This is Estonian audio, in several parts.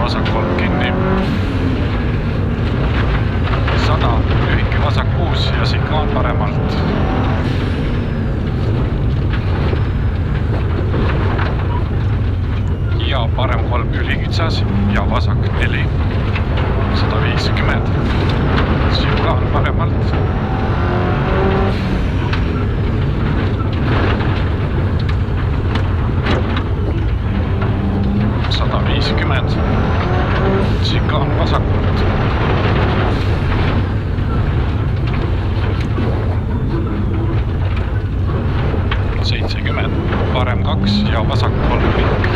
vasak 3 kinni. 100, lühike vasak 6 ja sikaan paremalt. Ja parem 3 ülikitsas ja vasak 4. 150. Sikaan paremalt. 150. Sikaan vasakult. 70. Parem 2 ja vasak 3 pikk.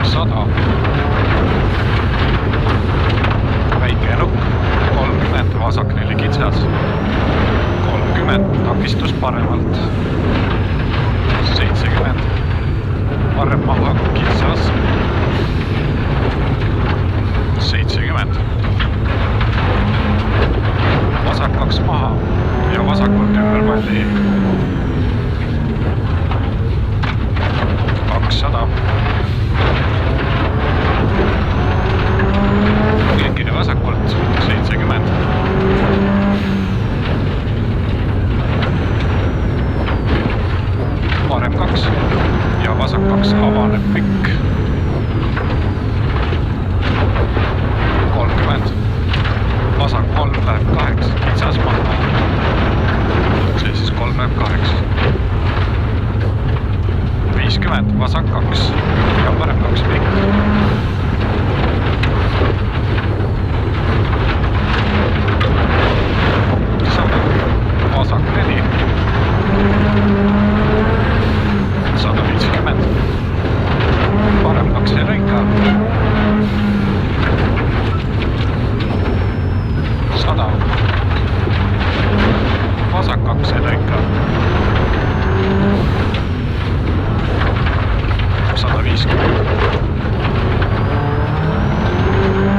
100. Väike nukk. 30. Vasak 4 kitsas. 30. Takistus paremalt. 70. Parem maha kitsas. 70. Vasak 2 maha ja vasakult ümber palli. 200. Keekine vasakult 70. Parem 2 ja vasak 2 avaneb pikk. 30. Vasak 3 läheb 8, kitsas maha. See siis 3 läheb 8. 50, vasak 2 ja parem 2 pikk. 100, vasak 4. 150. Parem 2 ja lõika. 100. Vasak 2 ja lõika. 150.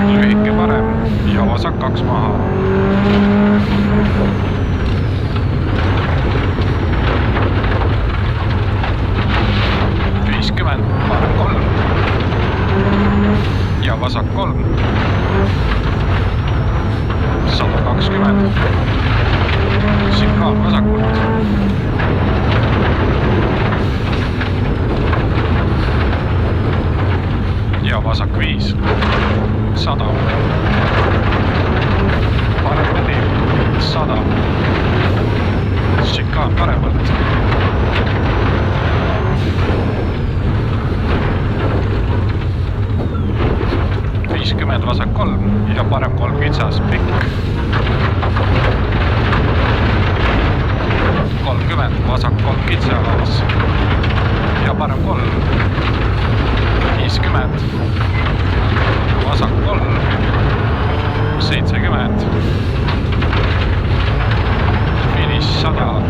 Lühike parem ja vasak 2 maha. 50, parem 3 ja vasak 3. 120. Sikaan vasakult. ja vasak 5. 100. Parem 4. 100. Sikaan paremalt. 50, vasak 3 ja parem 3 kitsas pikk. 30, vasak 3 kitsas ja parem 3. 50, vasak 3. 70. Finiš 100.